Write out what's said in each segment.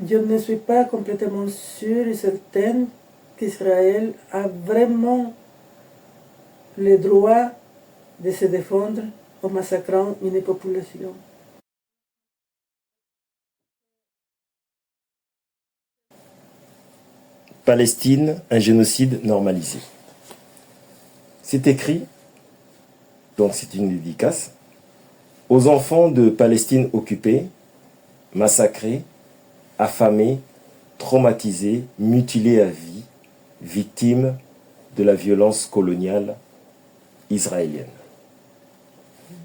je ne suis pas complètement sûre et certaine qu'Israël a vraiment le droit de se défendre en massacrant une population. Palestine, un génocide normalisé. C'est écrit, donc c'est une dédicace, aux enfants de Palestine occupée, massacrés, affamés, traumatisés, mutilés à vie, victimes de la violence coloniale israélienne.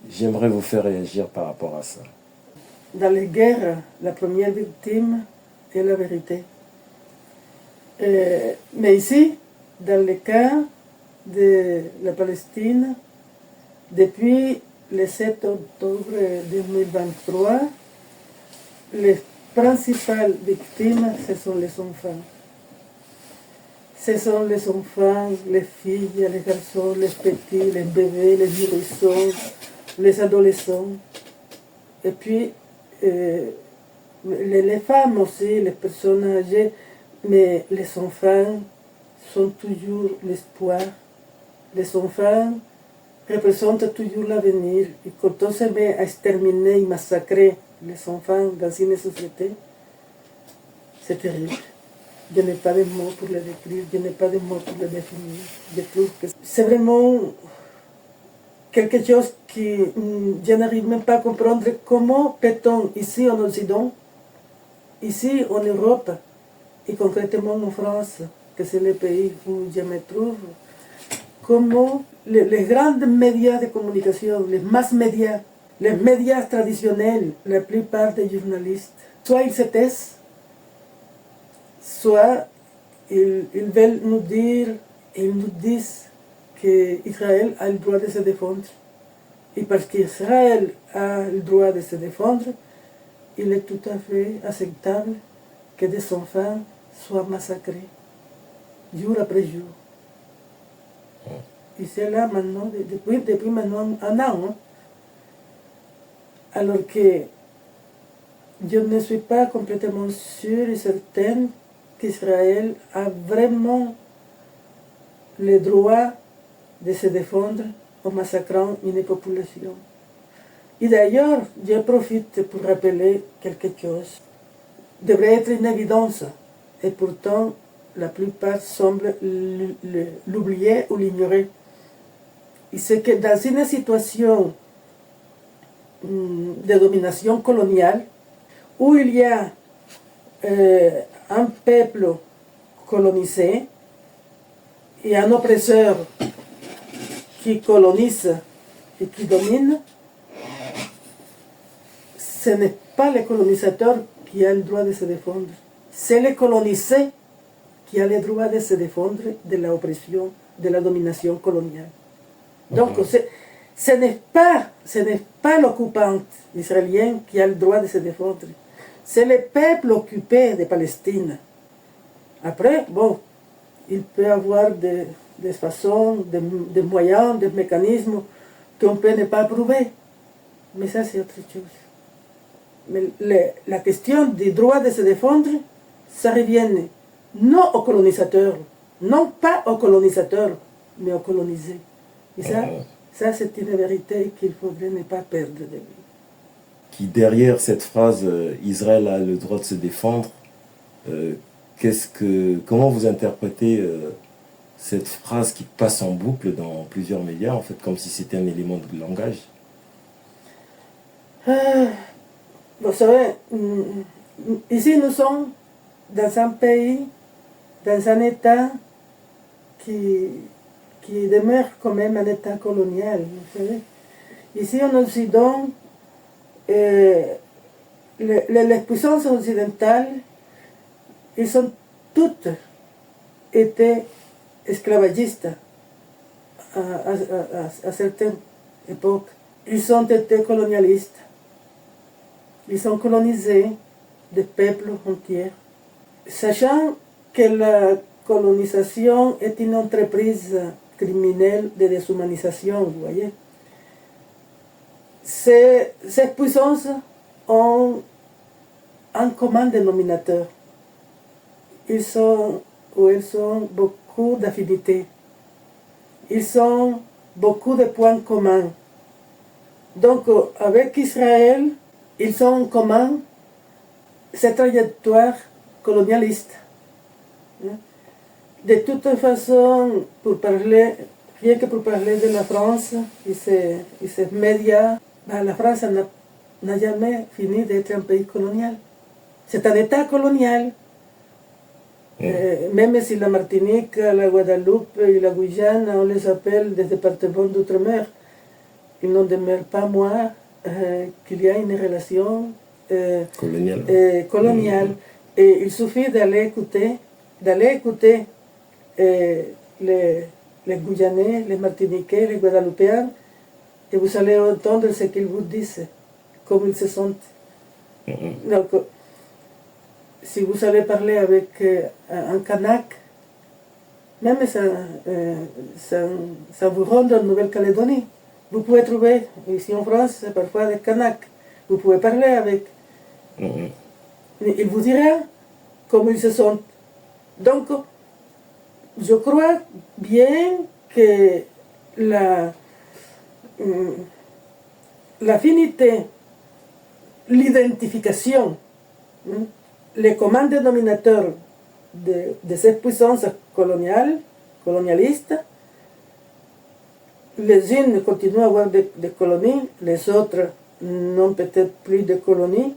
J'aimerais vous faire réagir par rapport à ça. Dans les guerres, la première victime est la vérité. Mais ici, dans le cas de la Palestine, depuis le 7 octobre 2023, les principales victimes, ce sont les enfants. Ce sont les enfants, les filles, les garçons, les petits, les bébés, les nourrissons, les adolescents. Et puis, les femmes aussi, les personnes âgées, mais les enfants sont toujours l'espoir. Les enfants représentent toujours l'avenir. Et quand on se met à exterminer et massacrer les enfants dans une société, c'est terrible. Je n'ai pas de mots pour le décrire, je n'ai pas de mots pour le définir. Je trouve que c'est vraiment quelque chose que je n'arrive même pas à comprendre. Comment peut-on, ici en Occident, ici en Europe, et concrètement en France, que c'est le pays où je me trouve, comment les grands médias de communication, les mass médias, les médias traditionnels, la plupart des journalistes, soit ils se taisent, soit ils veulent nous dire, ils nous disent qu'Israël a le droit de se défendre. Et parce qu'Israël a le droit de se défendre, il est tout à fait acceptable que des enfants soient massacrés, jour après jour. Et c'est là maintenant, depuis maintenant un an. Hein. Alors que je ne suis pas complètement sûre et certaine qu'Israël a vraiment le droit de se défendre en massacrant une population. Et d'ailleurs, je profite pour rappeler quelque chose. Devrait être une évidence, et pourtant la plupart semblent l'oublier ou l'ignorer. Et c'est que dans une situation de domination coloniale, où il y a un peuple colonisé et un oppresseur qui colonise et qui domine, ce n'est pas le colonisateur qui a le droit de se défendre. C'est le colonisé qui a le droit de se défendre de la oppression, de la domination coloniale. Donc, ce n'est pas l'occupant israélien qui a le droit de se défendre. C'est le peuple occupé de Palestine. Après, bon, il peut y avoir des façons, des moyens, des mécanismes qu'on peut ne pas approuver. Mais ça, c'est autre chose. Mais la question du droit de se défendre, ça revient non aux colonisateurs, non pas aux colonisateurs, mais aux colonisés. Et ça c'est une vérité qu'il faudrait ne pas perdre de vue. Qui derrière cette phrase Israël a le droit de se défendre, comment vous interprétez cette phrase qui passe en boucle dans plusieurs médias, en fait, comme si c'était un élément de langage? Vous savez, ici nous sommes dans un pays, dans un État qui demeure quand même un État colonial, vous savez. Ici en Occident, les puissances occidentales, ils ont toutes été esclavagistes à certaines époques. Ils ont été colonialistes. Ils ont colonisé des peuples entiers. Sachant que la colonisation est une entreprise criminelle de déshumanisation, vous voyez. Ces puissances ont un commun dénominateur. Ils ont beaucoup d'affinités. Ils ont beaucoup de points communs. Donc, avec Israël, ils ont en commun cette trajectoire colonialiste. De toute façon, rien que pour parler de la France et ses médias, la France n'a jamais fini d'être un pays colonial. C'est un État colonial. Même si la Martinique, la Guadeloupe et la Guyane, on les appelle des départements d'outre-mer, il n'en demeure pas moins qu'il y a une relation coloniale. Et il suffit d'aller écouter les Guyanais, les Martiniquais, les Guadeloupéens, et vous allez entendre ce qu'ils vous disent, comment ils se sentent. Donc, si vous allez parler avec un Kanak, même ça vous rend en Nouvelle-Calédonie. Vous pouvez trouver ici en France parfois des Kanaks. Vous pouvez parler avec. Il vous dira comment ils se sentent. Donc, je crois bien que l'affinité, l'identification, les communs dénominateurs de cette puissance colonialiste, les unes continuent à avoir des colonies, les autres n'ont peut-être plus de colonies,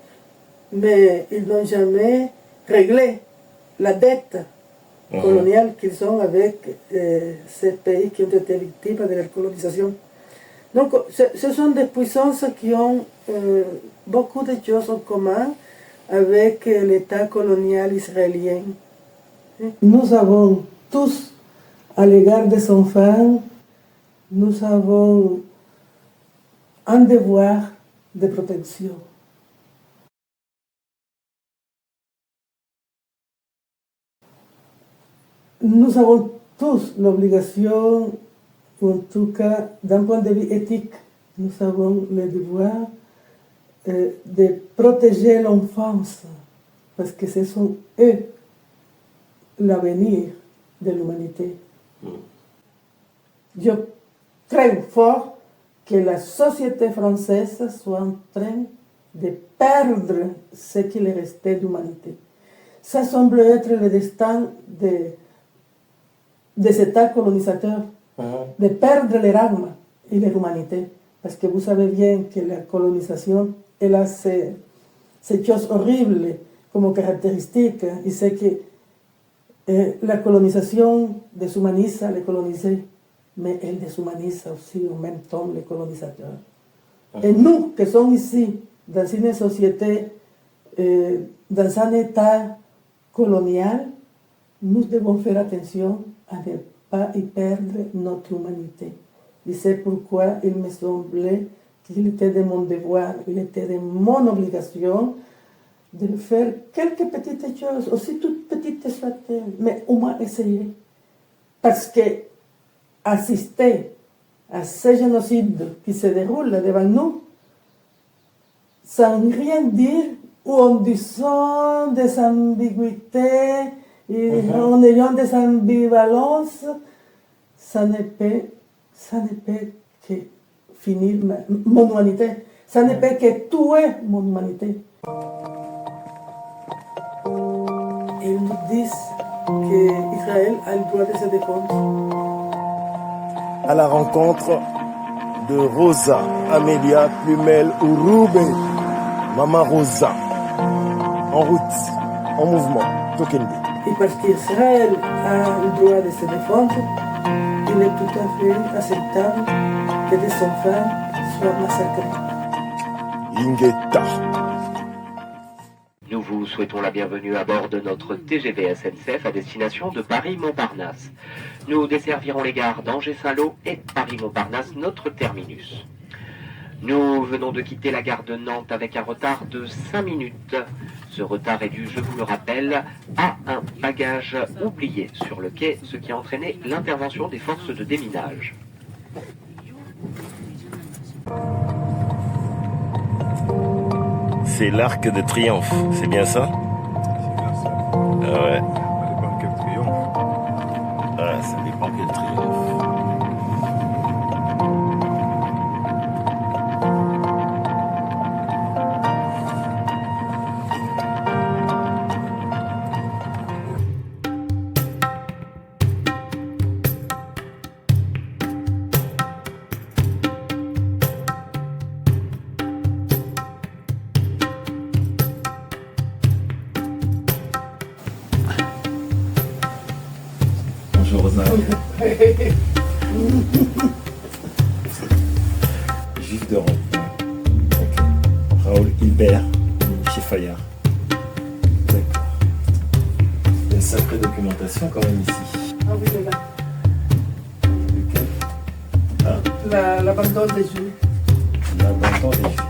mais ils n'ont jamais réglé la dette coloniale qu'ils ont avec ces pays qui ont été victimes de la colonisation. Donc, ce sont des puissances qui ont beaucoup de choses en commun avec l'État colonial israélien. Nous avons tous, à l'égard des enfants, nous avons un devoir de protection. Nous avons tous l'obligation, ou en tout cas d'un point de vue éthique, nous avons le devoir de protéger l'enfance, parce que ce sont eux l'avenir de l'humanité. Je crains fort que la société française soit en train de perdre ce qu'il restait d'humanité. Ça semble être le destin des États colonisateurs, de perdre les armes et l'humanité. Parce que vous savez bien que la colonisation, elle a ces choses horribles comme caractéristiques. Et c'est que la colonisation déshumanise les colonisés, mais elle déshumanise aussi en même temps les colonisateurs. Et nous, qui sommes ici, dans une société, dans un État colonial, nous devons faire attention à ne pas y perdre notre humanité. Et c'est pourquoi il me semblait qu'il était de mon devoir, il était de mon obligation de faire quelques petites choses, aussi toutes petites soient-elles, mais au moins essayer. Parce que assister à ce génocide qui se déroule devant nous, sans rien dire, ou en disant des ambiguïtés, et en ayant des ambivalences, ça ne peut que finir mon humanité. Ça ne peut que tuer mon humanité. Ils nous disent qu'Israël a le droit de se défendre. À la rencontre de Rosa Amelia Plumel Urube, Maman Rosa, en route, en mouvement, Tokende. Et parce qu'Israël a le droit de se défendre, il est tout à fait acceptable que des enfants soient massacrés. Ingeta. Nous vous souhaitons la bienvenue à bord de notre TGV SNCF à destination de Paris-Montparnasse. Nous desservirons les gares d'Angers-Saint-Lô et Paris-Montparnasse, notre terminus. Nous venons de quitter la gare de Nantes avec un retard de 5 minutes. Ce retard est dû, je vous le rappelle, à un bagage oublié sur le quai, ce qui a entraîné l'intervention des forces de déminage. c'est l'Arc de Triomphe, c'est bien ça? Ah ouais. Ça dépend quel triomphe. Ah, ça dépend quel triomphe. Bonjour Rosa. Juif de Rome. Ok. Raoul Hilbert, chez Fayard. D'accord. Il y a une sacrée documentation quand même ici. Ah oui, là. Lequel? Ah, L'abandon des Juifs. l'abandon des Juifs.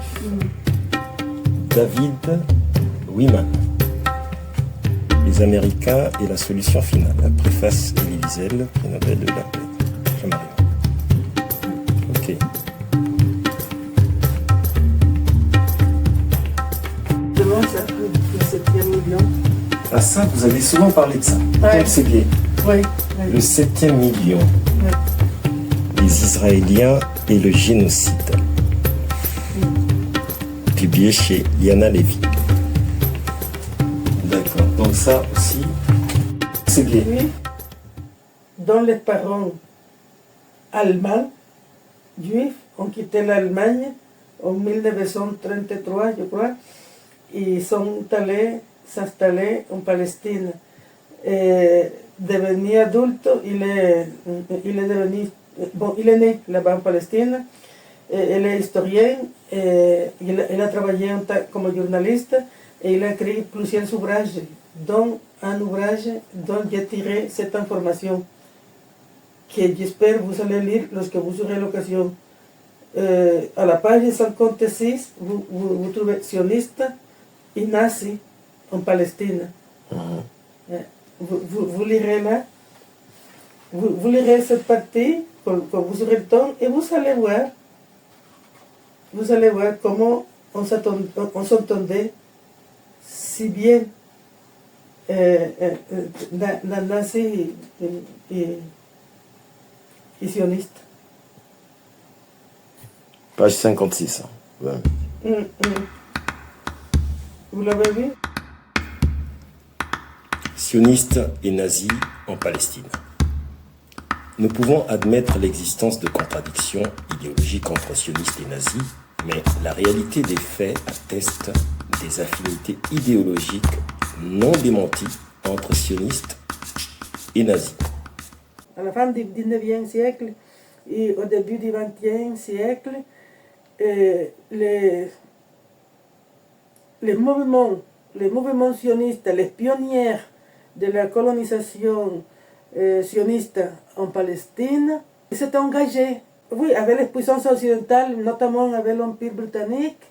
David Wiman. Les Américains et la solution finale. La préface Elie Wiesel, prix Nobel de la paix. Jean-Marie. Ok. Demain, ça, le 7e million. Ah ça, vous avez souvent parlé de ça. Ouais. Donc c'est bien. Oui. Le 7e million. Ouais. Les Israéliens et le génocide. Publié chez Liana Levy. D'accord. Donc ça aussi, c'est bien. Oui. Dont les parents allemands, juifs, ont quitté l'Allemagne en 1933, je crois. Ils sont allés s'installer en Palestine. Et devenu adulte, il est devenu, bon, il est né là-bas en Palestine. Et il est historien, et il a travaillé comme journaliste et il a écrit plusieurs ouvrages, dont un ouvrage dont j'ai tiré cette information que j'espère vous allez lire lorsque vous aurez l'occasion. À la page 56, vous trouvez sioniste et nazi en Palestine. Vous lirez là, vous lirez cette partie quand vous aurez le temps et vous allez voir comment on s'entendait si bien nazi et sioniste. Page 56. Ouais. Vous l'avez vu? Sionistes et nazis en Palestine. Nous pouvons admettre l'existence de contradictions idéologiques entre sionistes et nazis, mais la réalité des faits atteste des affinités idéologiques non démenties entre sionistes et nazis. À la fin du 19e siècle et au début du 20e siècle, les mouvements sionistes, les pionniers de la colonisation sioniste en Palestine, s'étaient engagés, oui, avec les puissances occidentales, notamment avec l'Empire britannique.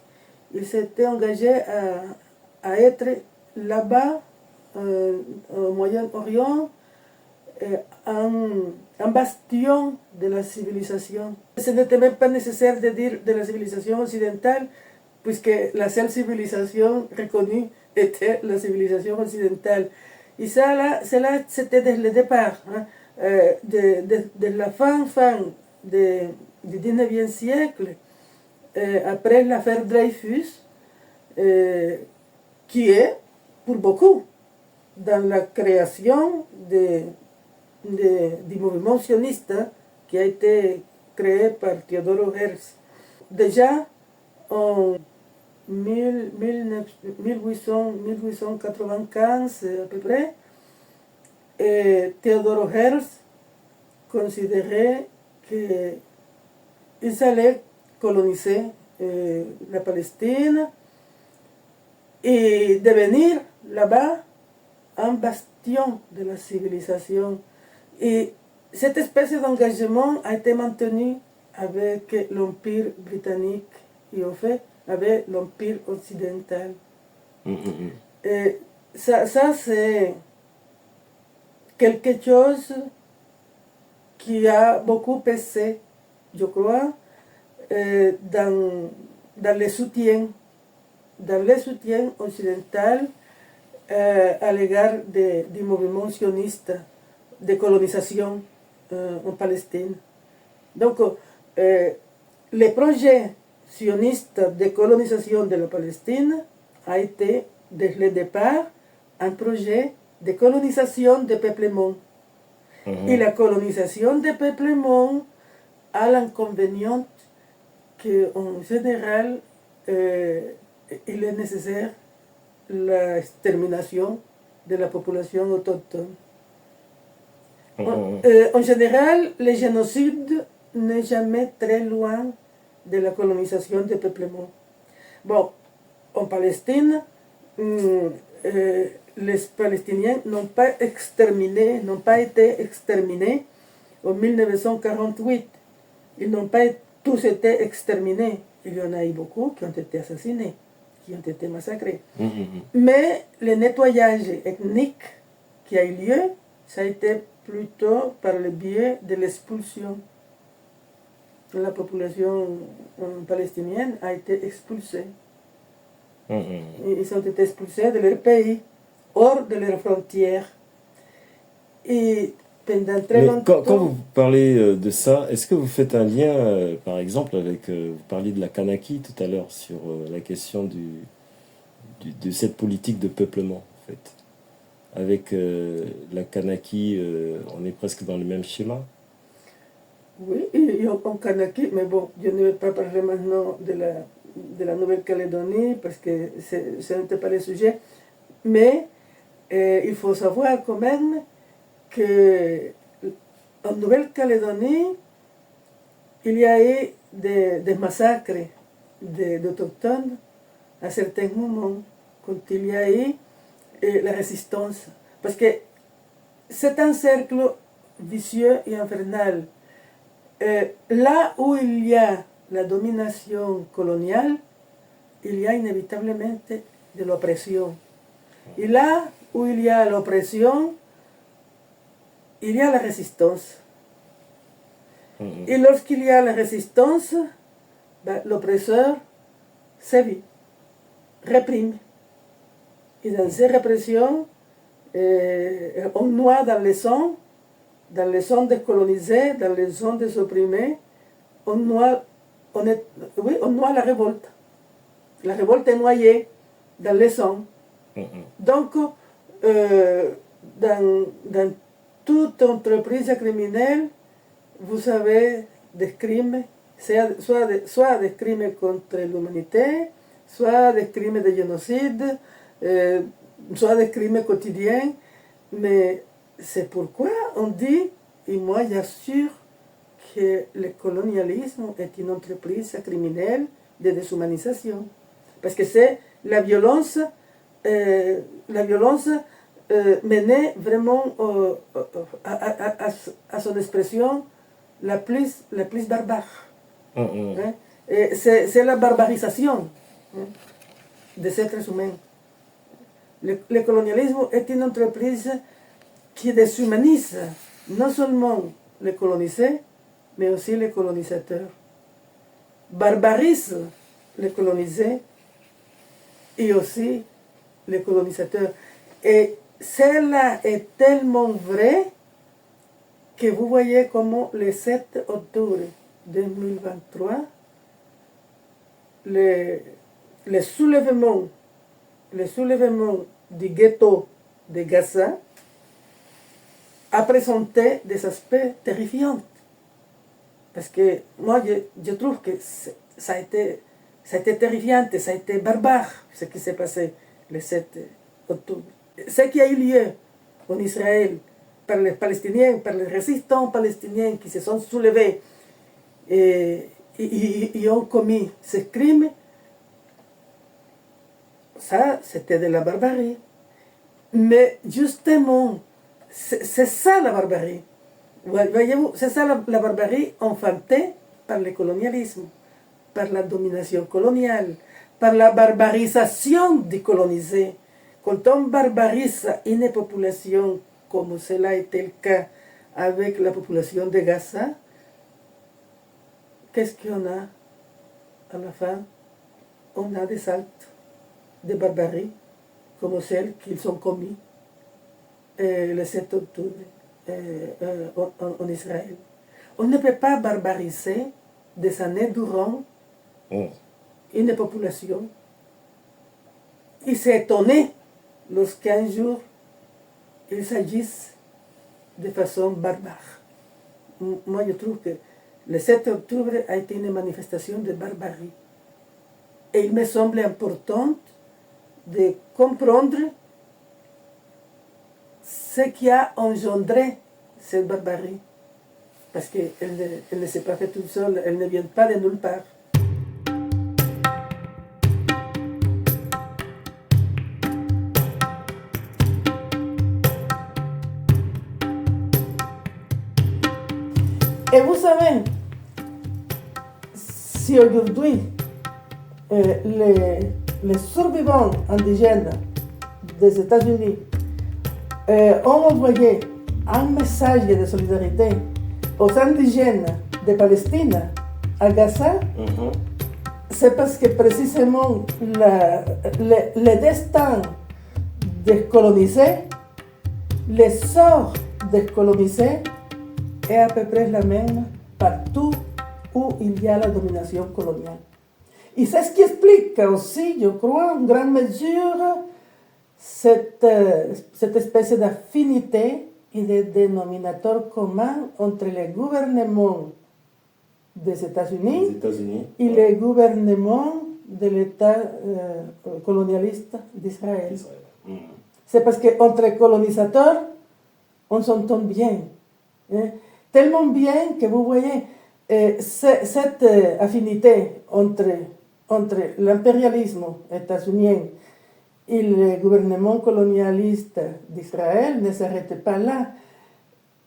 Ils s'étaient engagés à être là-bas, au Moyen-Orient, un bastion de la civilisation. Ce n'était même pas nécessaire de dire de la civilisation occidentale, puisque la seule civilisation reconnue était la civilisation occidentale. Et ça, là, c'était dès le départ, hein, de la fin du 19e siècle, après l'affaire Dreyfus, qui est, pour beaucoup, dans la création du mouvement sioniste, hein, qui a été créé par Theodor Herzl. Déjà en 1895 à peu près, Theodor Herzl considérait qu'il allait coloniser la Palestine et devenir là-bas un bastion de la civilisation. Et cette espèce d'engagement a été maintenue avec l'Empire britannique et au fait avec l'Empire occidental. Et ça c'est quelque chose qui a beaucoup pesé, je crois, dans le soutien dans le soutien occidental à l'égard du mouvement sioniste de colonisation en Palestine. Donc, le projet sioniste de colonisation de la Palestine a été, dès le départ, un projet de colonisation de peuplement. Et la colonisation de peuplement a l'inconvénient qu'en général, il est nécessaire l'extermination de la population autochtone. En général, le génocide n'est jamais très loin de la colonisation de peuplement. Bon, en Palestine, les Palestiniens n'ont pas été exterminés en 1948. Ils n'ont pas tous été exterminés. Il y en a eu beaucoup qui ont été assassinés, qui ont été massacrés. Mais le nettoyage ethnique qui a eu lieu, ça a été plutôt par le biais de l'expulsion. La population palestinienne a été expulsée. Ils ont été expulsés de leur pays, hors de leurs frontières. Et pendant très longtemps... Quand vous parlez de ça, est-ce que vous faites un lien, par exemple, avec... vous parliez de la Kanaki tout à l'heure, sur la question de cette politique de peuplement, en fait. Avec la Kanaki, on est presque dans le même schéma. Oui, en Kanaki, mais bon, je ne vais pas parler maintenant de la Nouvelle-Calédonie parce que ce n'était pas le sujet. Mais il faut savoir quand même qu'en Nouvelle-Calédonie, il y a eu des massacres d'autochtones à certains moments, quand il y a eu la résistance. Parce que c'est un cercle vicieux et infernal. Là où il y a la domination coloniale, il y a inévitablement de l'oppression. Et là où il y a l'oppression, il y a la résistance. Et lorsqu'il y a la résistance, l'oppresseur sévit, réprime. Et dans ces répressions, on noie dans les sons décolonisés, dans les sons des opprimés, on noie la révolte. La révolte est noyée dans les sons. Donc, dans toute entreprise criminelle, vous avez des crimes, soit des crimes contre l'humanité, soit des crimes de génocide, soit des crimes quotidiens, mais c'est pourquoi on dit, et moi j'assure, que le colonialisme est une entreprise criminelle de déshumanisation. Parce que c'est la violence menée vraiment à son expression la plus barbare. Hein? C'est la barbarisation des êtres humains. Le colonialisme est une entreprise qui déshumanise non seulement les colonisés, mais aussi les colonisateurs. Barbarise les colonisés et aussi les colonisateurs. Et cela est tellement vrai que vous voyez comment le 7 octobre 2023, le soulèvement du ghetto de Gaza a présenté des aspects terrifiants. Parce que moi, je trouve que ça a été terrifiant, ça a été barbare, ce qui s'est passé le 7 octobre. Ce qui a eu lieu en Israël par les Palestiniens, par les résistants palestiniens qui se sont soulevés et ont commis ces crimes, ça, c'était de la barbarie. Mais justement, c'est ça la barbarie. Voyez-vous, c'est ça la barbarie enfantée par le colonialisme, par la domination coloniale, par la barbarisation des colonisés. Quand on barbarise une population, comme cela a été le cas avec la population de Gaza, qu'est-ce qu'on a à la fin? On a des actes de barbarie comme celles qu'ils ont commises le 7 octobre en Israël. On ne peut pas barbariser des années durant une population. Il s'est étonné lorsqu'un jour, ils agissent de façon barbare. Moi, je trouve que le 7 octobre a été une manifestation de barbarie. Et il me semble important de comprendre ce qui a engendré cette barbarie. Parce qu'elle ne s'est pas faite toute seule, elle ne vient pas de nulle part. Et vous savez, si aujourd'hui les survivants indigènes des États-Unis ont envoyé un message de solidarité aux indigènes de Palestine à Gaza, c'est parce que précisément le destin des colonisés, le sort des colonisés est à peu près la même partout où il y a la domination coloniale. Et c'est ce qui explique aussi, je crois, en grande mesure, cette espèce d'affinité et de dénominateur commun entre les gouvernements des États-Unis et les gouvernements de l'État colonialiste d'Israël. C'est parce qu'entre colonisateurs, on s'entend bien. Tellement bien que vous voyez cette affinité entre l'impérialisme états-unien et le gouvernement colonialiste d'Israël ne s'arrête pas là.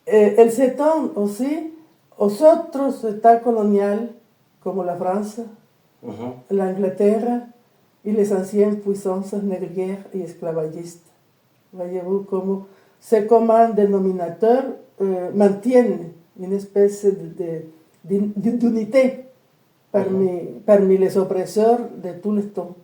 Elle s'étend aussi aux autres États coloniaux comme la France, l'Angleterre et les anciennes puissances négrières et esclavagistes. Voyez-vous comment ces communs dénominateurs maintiennent une espèce d'unité parmi les oppresseurs de tous les temps.